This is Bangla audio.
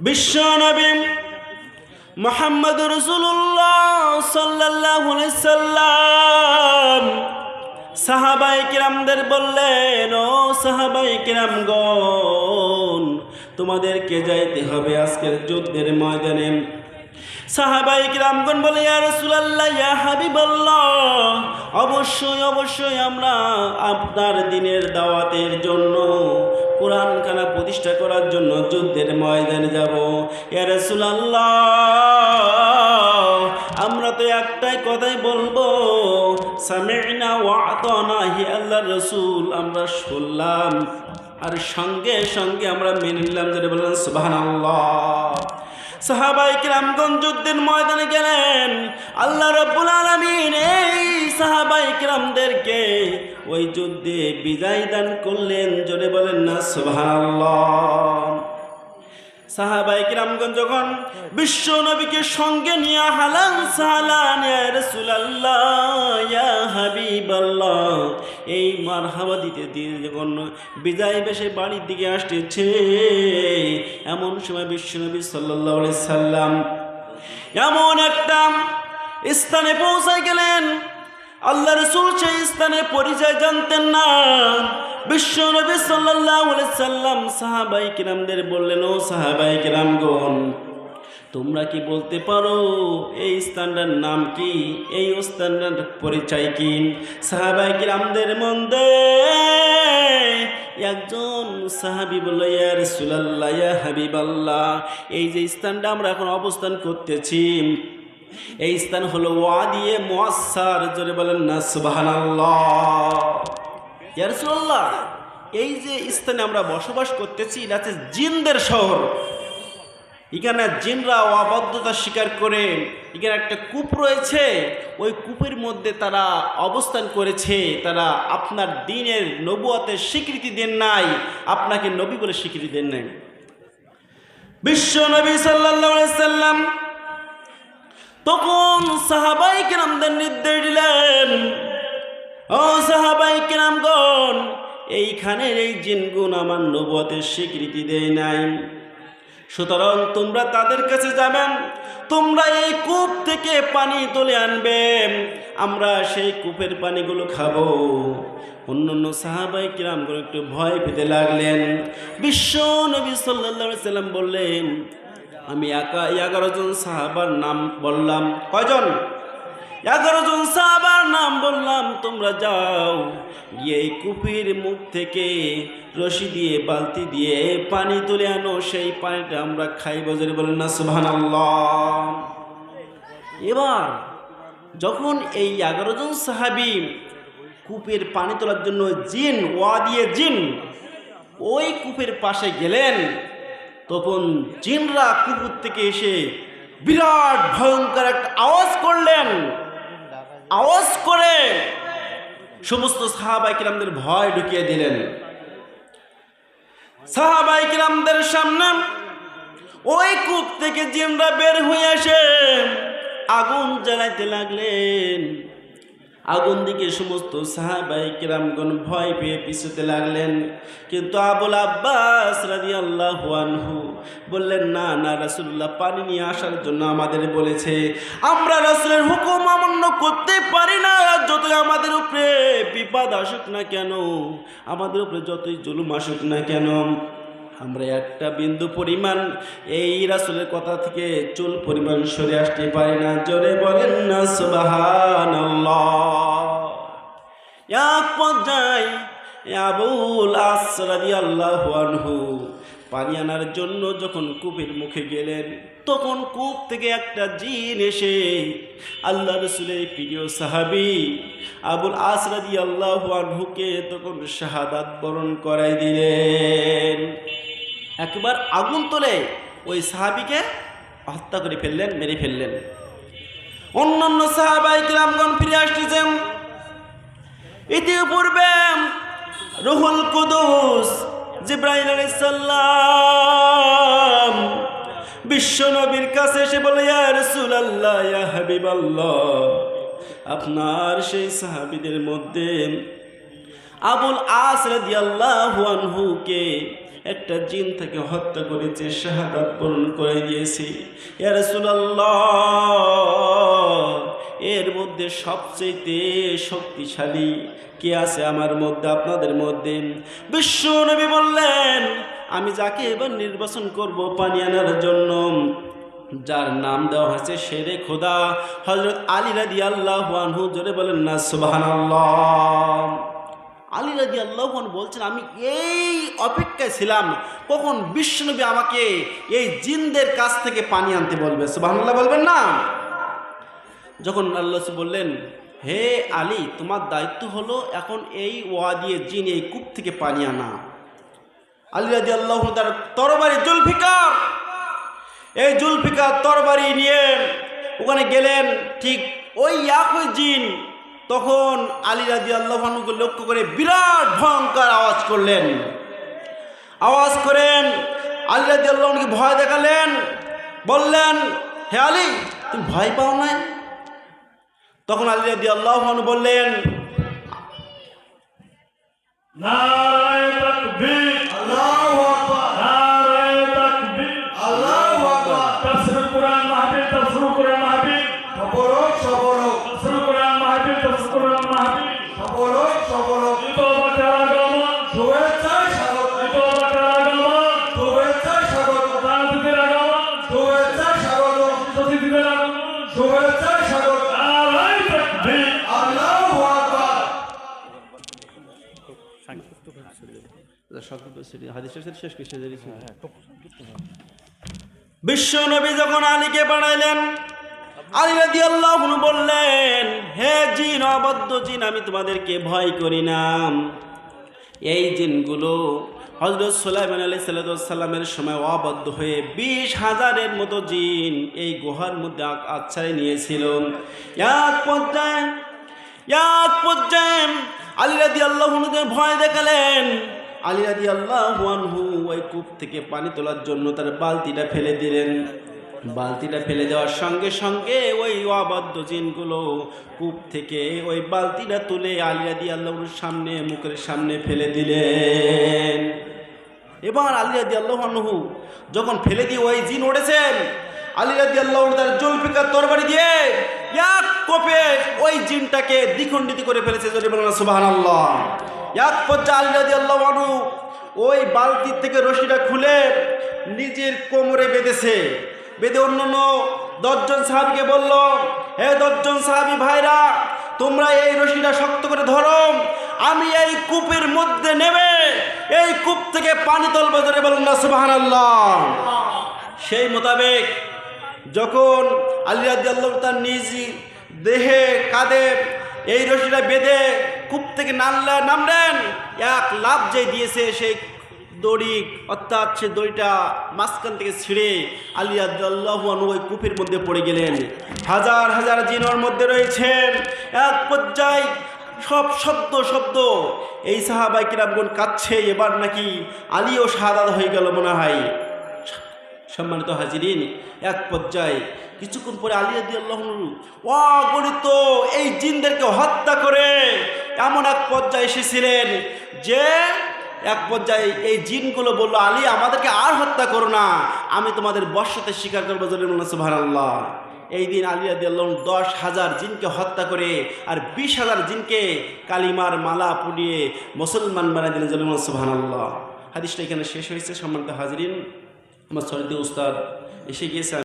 বিশ্বনবী মুহাম্মদ রাসূলুল্লাহ সাল্লাল্লাহু আলাইহি সাল্লাম সাহাবায়ে কিরামদের বললেন, ও সাহাবায়ে কিরামগণ, তোমাদেরকে যাইতে হবে আজকের যুদ্ধের ময়দানে। সাহাবায়ে কিরামগণ বলে, ইয়া রাসূলুল্লাহ, ইয়া হাবিবাল্লাহ, অবশ্যই অবশ্যই আমরা আপনার দ্বীনের দাওয়াতের জন্য, কোরআন খানা প্রতিষ্ঠা করার জন্য যুদ্ধের ময়দানে যাব। ইয়া রাসূলুল্লাহ, আমরা তো একটাই কথাই বলবো, সামি'না ওয়া আতানা, হে আল্লাহর রাসূল, আমরা শুনলাম আর সঙ্গে সঙ্গে আমরা মেনে নিলাম। যদি বলেন সুবহানাল্লাহ। সাহাবায়ে কিরামগণ যুদ্ধের ময়দানে গেলেন। আল্লাহ রাব্বুল আলামিন এই সাহাবায়ে কিরামদেরকে ওই যুদ্ধে বিজয় দান করলেন। জোরে বলেন না সুবহানাল্লাহ। সাহাবায়ে কিরামগণ যখন বিশ্ব নবীকে সঙ্গে নিয়ে হালান সালান, ইয়া রাসূলুল্লাহ, ইয়া হাবিবাল্লাহ, এই মারহাবা দিতে দিয়ে যখন বিজয় বেশে বাড়ির দিকে আসতেছে, এমন সময় বিশ্ব নবী সাল্লাল্লাহু আলাইহি সাল্লাম এমন একটা স্থানে পৌঁছায় গেলেন। আল্লাহ রাসূল সেই স্থানের পরিচয় জানতেন না। বিশ্ব নবী সাল্লাল্লাহু আলাইহি সাল্লাম সাহাবায়ে কিরামদের বললেন, ও সাহাবায়ে কিরামগণ, তোমরা কি বলতে পারো এই স্থানটার নাম কি, এই স্থানটার পরিচয় কি? সাহাবায়ে কিরামদের মধ্যে একজন সাহাবী বলল, ইয়া রাসূলুল্লাহ, ইয়া হাবিবাল্লাহ, এই যে স্থানটা আমরা এখন অবস্থান করতেছি, এই স্থান হলো ওয়াদিয়ে মুআসসার। জোরে বলেন না সুবহানাল্লাহ। ইয়া রাসূলুল্লাহ, এই যে স্থানে আমরা বসবাস করতেছি, এটা হচ্ছে জিনদের শহর। এখানে জিনরা অবাধ্যতা স্বীকার করে, এখানে একটা কূপ রয়েছে, ওই কূপের মধ্যে তারা অবস্থান করেছে। তারা আপনার দ্বীনের নবুয়তের স্বীকৃতি দেন নাই, আপনাকে নবী বলে স্বীকৃতি দেন নাই। বিশ্ব নবী সাল্লাল্লাহু আলাইহি সাল্লাম তখন সাহাবায়ে কিরামদের নির্দেশ দিলেন, ও সাহাবায়ে কিরামগণ, এইখানের এই জিনগুণ আমার নবুয়তের স্বীকৃতি দেয় নাই, সুতরাং তোমরা তাদের কাছে যাবেন, তোমরা এই কূপ থেকে পানি তুলে আনবে, আমরা সেই কূপের পানিগুলো খাবো। অন্যান্য সাহাবায়ে কিরামগণ একটু ভয় পেতে লাগলেন। বিশ্ব নবী সাল্লাল্লাহু আলাইহি সাল্লাম বললেন, আমি 11 জন সাহাবার নাম বললাম। কয়জন? 11 জন সাহাবার নাম বললাম। তোমরা যাও, গিয়ে এই কূপের মুখ থেকে রশি দিয়ে, বালতি দিয়ে পানি তুলে আনো, সেই পানিটা আমরা খাইব। জোরে বলেন না সুবহানাল্লাহ। এবার যখন এই 11 জন সাহাবী কূপের পানি তোলার জন্য জিন, ওয়াদিয়ে জিন, ওই কূপের পাশে গেলেন, তখন জিনরা কূপ থেকে এসে বিরাট ভয়ঙ্কর একটা আওয়াজ করলেন। আওয়াজ করে সমস্ত সাহাবায়ে কিরামদের ভয় ঢুকিয়ে দিলেন। সাহাবায়ে কিরামদের সামনে ওই কূপ থেকে জিনরা বের হয়ে এসে আগুন জ্বালাইতে লাগলেন। আগুন দিকে সমস্ত সাহাবায়ে কিরামগণ ভয় পেয়ে পিছুতে লাগলেন। কিন্তু আবুল আব্বাস রাদিয়াল্লাহু আনহু বললেন, না না রাসূলুল্লাহ পানি নিয়ে আসার জন্য আমাদের বলেছে, আমরা রাসূলের হুকুম অমান্য করতে পারি না। যতই আমাদের উপরে বিপদ আসুক না কেন, আমাদের উপরে যতই জুলুম আসুক না কেন, আমরা একটা বিন্দু পরিমাণ এই রাসূলের কথা থেকে চুল পরিমাণ সরে আসতে পারি না। জোরে বলেন না সুবহানাল্লাহ। এক পর্যায়ে আবুল আস রাদিয়াল্লাহু আনহু পানি আনার জন্য যখন কূপের মুখে গেলেন, তখন কূপ থেকে একটা জিন এসে আল্লাহ রাসূলের প্রিয় সাহাবী আবুল আস রাদিয়াল্লাহু আনহুকে তখন শাহাদাত বরণ করাই দিলেন। একবার আগুন তোলে ওই সাহাবীকে হত্যা করে ফেললেন, মেরে ফেললেন। অন্যান্য সাহাবায়ে কিরামগণ ফিরে আসতেছেন। ইতিপূর্বে রূহুল কুদুস জিবরাইল আলাইহিস সালাম বিশ্ব নবীর কাছে এসে বলে, ইয়া রাসূলুল্লাহ, ইয়া হাবিবাল্লাহ, আপনার সেই সাহাবীদের মধ্যে আবুল আস রাদিয়াল্লাহু আনহুকে একটা জিন তাকে হত্যা করেছে, শাহাদাত বরণ করে দিয়েছি। ইয়া রাসূলুল্লাহ, এর মধ্যে সবচেয়ে শক্তিশালী কে আছে আমার মধ্যে, আপনাদের মধ্যে? বিশ্ব নবী বললেন, আমি যাকে এবার নির্বাচন করব পানি আনার জন্য, যার নাম দেওয়া হয়েছে শেরে খোদা হযরত আলী রাদিয়াল্লাহু আনহু। জোরে বলেন না সুবহানাল্লাহ। আলী রাদিয়াল্লাহু আনহু বলছেন, আমি এই অপেক্ষায় ছিলাম কখন বিশ্বনবী আমাকে এই জিনদের কাছ থেকে পানি আনতে বলবে। সুবহানাল্লাহ বলবেন না? যখন আল্লাহ বললেন, হে আলী, তোমার দায়িত্ব হলো এখন এই ওয়াদিয়ে জিন, এই কূপ থেকে পানি আনা। আলী রাদিয়াল্লাহু আনহু তার তরবারি জুলফিকার, এই জুলফিকার তরবারি নিয়ে ওখানে গেলেন। ঠিক ওই একই জিন তখন আলী রাদিয়াল্লাহু আনহুকে লক্ষ্য করে বিরাট ভয়ঙ্কর আওয়াজ করলেন। আওয়াজ করেন আলী রাদিয়াল্লাহু আনহুকে ভয় দেখালেন, বললেন, হে আলী, তুমি ভয় পাও নাই? তখন আলী রাদিয়াল্লাহু আনহু বললেন, নারায়ে তাকবীর, আল্লাহু আকবার, নারায়ে তাকবীর, আল্লাহু আকবার। তাফসীর কুরআন মাহফিল, তাফসীর কুরআন মাহফিল, সবরক সবরক, তাফসীর কুরআন মাহফিল, তাফসীর কুরআন মাহফিল, সবরক সবরক। ইতোবাটার আগমন, শুভেচ্ছায় স্বাগত। ইতোবাটার আগমন, শুভেচ্ছায় স্বাগত। তানজিদের আগমন, শুভেচ্ছায় স্বাগত। সতীদের আগমন, শুভেচ্ছায় স্বাগত। নারায়ে তাকবীর, আল্লাহু আকবার। বিশ্ব নবী যখন আলীকে বাড়াইলেন, আলী রাদিয়াল্লাহু আনহু বললেন, হে জিন, অবদ্ধ জিন, আমি তোমাদেরকে ভয় করি না। এই জিনগুলো হযরত সুলাইমান আলাইহিস সালামের সময় অবদ্ধ হয়ে 20,000-এর মতো জিন এই গুহার মধ্যে আশ্রয় নিয়েছিল। এক পর্যায়ে আলী রাদিয়াল্লাহু আনহুকে ভয় দেখালেন। আলী রাদিয়াল্লাহু আনহু ওই কূপ থেকে পানি তোলার জন্য তার বালতিটা ফেলে দিলেন। বালতিটা ফেলে দেওয়ার সঙ্গে সঙ্গে ওই অবাধ্য জিনগুলো কূপ থেকে ওই বালতিটা তুলে আলী রাদিয়াল্লাহু আনহুর সামনে, মুখের সামনে ফেলে দিলেন। এবার আলী রাদিয়াল্লাহু আনহু যখন ফেলে দিয়ে ওই জিন উঠেছেন, আলী রাদিয়াল্লাহু আনহু তার জুলফিকার তরবারি দিয়ে এক কোপে ওই জিনটাকে দ্বিখণ্ডিত করে ফেলেছে। যদি বলেন সুবহানাল্লাহ। এক পর্যায়ে আলী রাদিয়াল্লাহু আনহু ওই বালতি থেকে রশিটা খুলে নিজের কোমরে বেঁধেছে। বেঁধে অন্যান্য 10 জন সাহাবীকে বলল, হে 10 জন সাহাবী ভাইরা, তোমরা এই রশিটা শক্ত করে ধরো, আমি এই কূপের মধ্যে নেমে এই কূপ থেকে পানি তুলবো। ধরে বলেন না সুবহানাল্লাহ। সেই মোতাবেক যখন আলী রাদিয়াল্লাহু তার নিজ দেহে কাঁধে এই রশিটা বেঁধে কূপ থেকে নামলেন, এক লাফ যে দিয়েছে সেই দড়ি, অর্থাৎ সে দড়িটা মাঝখান থেকে ছিঁড়ে আলী রাদিয়াল্লাহু আনহু ওই কূপের মধ্যে পড়ে গেলেন। হাজার হাজার জিনের মধ্যে রয়েছেন। এক পর্যায়ে সব শব্দ এই সাহাবায়ে কিরামগণ কাঁদছে, এবার নাকি আলীও শাহাদাত হয়ে গেল মনে হয়। সম্মানিত হাজিরিন, এক পর্যায়ে কিছুক্ষণ পরে আলী রাদিয়াল্লাহু আনহু অগণিত এই জিনদেরকে হত্যা করে এমন এক পর্যায়ে এসেছিলেন যে এক পর্যায়ে এই জিনগুলো বলল, আলী, আমাদেরকে আর হত্যা করো না, আমি তোমাদের বর্ষতে স্বীকার করবো। সুবহানাল্লাহ। এই দিন আলী রাদিয়াল্লাহু আনহু 10,000 জিনকে হত্যা করে আর 20,000 জিনকে কালিমার মালা পরিয়ে মুসলমান বানিয়ে দিলেন। সুবহানাল্লাহ। হাদিসটা এখানে শেষ হয়েছে। সম্মানিত হাজিরিন, আমার সরদি উস্তাদ এসে গিয়েছে।